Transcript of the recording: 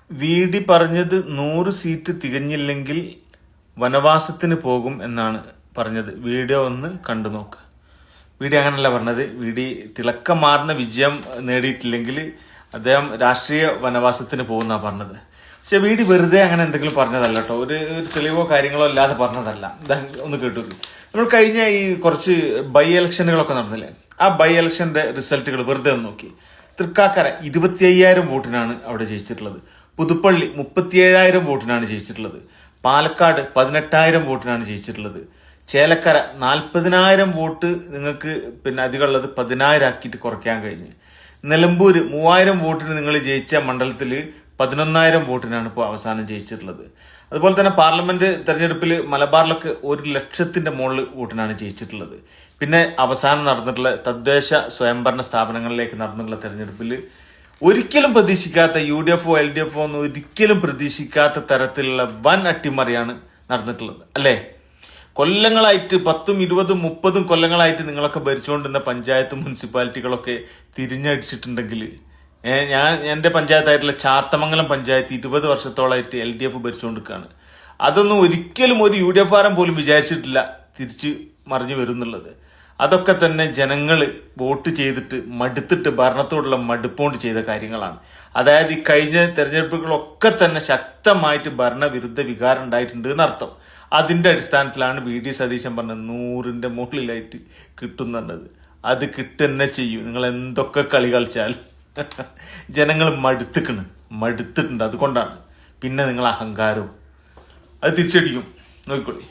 VD പറഞ്ഞത് 100 seat തികഞ്ഞില്ലെങ്കിൽ വനവാസത്തിന് പോകും എന്നാണ് പറഞ്ഞത്. വീഡിയോ ഒന്ന് കണ്ടു നോക്ക്. വി.ഡി അങ്ങനല്ല പറഞ്ഞത്. വി.ഡി തിളക്കമാർന്ന വിജയം നേടിയിട്ടില്ലെങ്കിൽ അദ്ദേഹം രാഷ്ട്രീയ വനവാസത്തിന് പോകുന്നാണ് പറഞ്ഞത്. പക്ഷെ വി.ഡി വെറുതെ അങ്ങനെ എന്തെങ്കിലും പറഞ്ഞതല്ല കേട്ടോ. ഒരു തെളിവോ കാര്യങ്ങളോ അല്ലാതെ പറഞ്ഞതല്ല. ഒന്ന് കേട്ടു. നമ്മൾ കഴിഞ്ഞ ഈ കുറച്ച് ബൈ ഇലക്ഷനുകളൊക്കെ നടന്നില്ലേ, ആ ബൈ ഇലക്ഷന്റെ റിസൾട്ടുകൾ വെറുതെ ഒന്ന് നോക്കി. തൃക്കാക്കര 25,000 വോട്ടിനാണ് അവിടെ ജയിച്ചിട്ടുള്ളത്. പുതുപ്പള്ളി 37,000 വോട്ടിനാണ് ജയിച്ചിട്ടുള്ളത്. പാലക്കാട് 18,000 വോട്ടിനാണ് ജയിച്ചിട്ടുള്ളത്. ചേലക്കര 40,000 വോട്ട് നിങ്ങൾക്ക് അധികമുള്ളത് 10,000 ആക്കിയിട്ട് കുറയ്ക്കാൻ കഴിഞ്ഞ്. നിലമ്പൂര് 3,000 വോട്ടിന് നിങ്ങൾ ജയിച്ച മണ്ഡലത്തിൽ 11,000 വോട്ടിനാണ് ഇപ്പോൾ അവസാനം ജയിച്ചിട്ടുള്ളത്. അതുപോലെ തന്നെ പാർലമെന്റ് തെരഞ്ഞെടുപ്പിൽ മലബാറിലൊക്കെ 1,00,000 മുകളിൽ വോട്ടിനാണ് ജയിച്ചിട്ടുള്ളത്. പിന്നെ അവസാനം നടന്നിട്ടുള്ള തദ്ദേശ സ്വയംഭരണ സ്ഥാപനങ്ങളിലേക്ക് നടന്നിട്ടുള്ള തെരഞ്ഞെടുപ്പിൽ ഒരിക്കലും പ്രതീക്ഷിക്കാത്ത UDF LDF ഒന്നും ഒരിക്കലും പ്രതീക്ഷിക്കാത്ത തരത്തിലുള്ള വൻ അട്ടിമറിയാണ് നടന്നിട്ടുള്ളത് അല്ലേ. കൊല്ലങ്ങളായിട്ട് 10, 20, 30 കൊല്ലങ്ങളായിട്ട് നിങ്ങളൊക്കെ ഭരിച്ചുകൊണ്ടിരുന്ന പഞ്ചായത്ത് മുനിസിപ്പാലിറ്റികളൊക്കെ തിരിഞ്ഞടിച്ചിട്ടുണ്ടെങ്കിൽ എൻ്റെ പഞ്ചായത്തായിട്ടുള്ള ചാത്തമംഗലം പഞ്ചായത്ത് 20 വർഷത്തോളമായിട്ട് LDF ഭരിച്ചുകൊണ്ടിരിക്കുകയാണ്. അതൊന്നും ഒരിക്കലും ഒരു UDF പോലും വിചാരിച്ചിട്ടില്ല തിരിച്ച് മറിഞ്ഞു വരുന്നുള്ളത്. അതൊക്കെ തന്നെ ജനങ്ങൾ വോട്ട് ചെയ്തിട്ട് മടുത്തിട്ട് ഭരണത്തോടുള്ള മടുപ്പോണ്ട് ചെയ്ത കാര്യങ്ങളാണ്. അതായത് ഈ കഴിഞ്ഞ തെരഞ്ഞെടുപ്പുകളൊക്കെ തന്നെ ശക്തമായിട്ട് ഭരണവിരുദ്ധ വികാരം ഉണ്ടായിട്ടുണ്ട് എന്നർത്ഥം. അതിന്റെ അടിസ്ഥാനത്തിലാണ് വി.ഡി സതീശൻ പറഞ്ഞത് 100ന്റെ മുകളിലായിട്ട് കിട്ടുന്നത്. അത് കിട്ടുന്നെ ചെയ്യും. നിങ്ങൾ എന്തൊക്കെ കളി കളിച്ചാലും ജനങ്ങൾ മടുത്തിട്ടുണ്ട്. അതുകൊണ്ടാണ്. പിന്നെ നിങ്ങൾ അഹങ്കാരവും അത് തിരിച്ചടിക്കും. നോക്കിക്കോളി.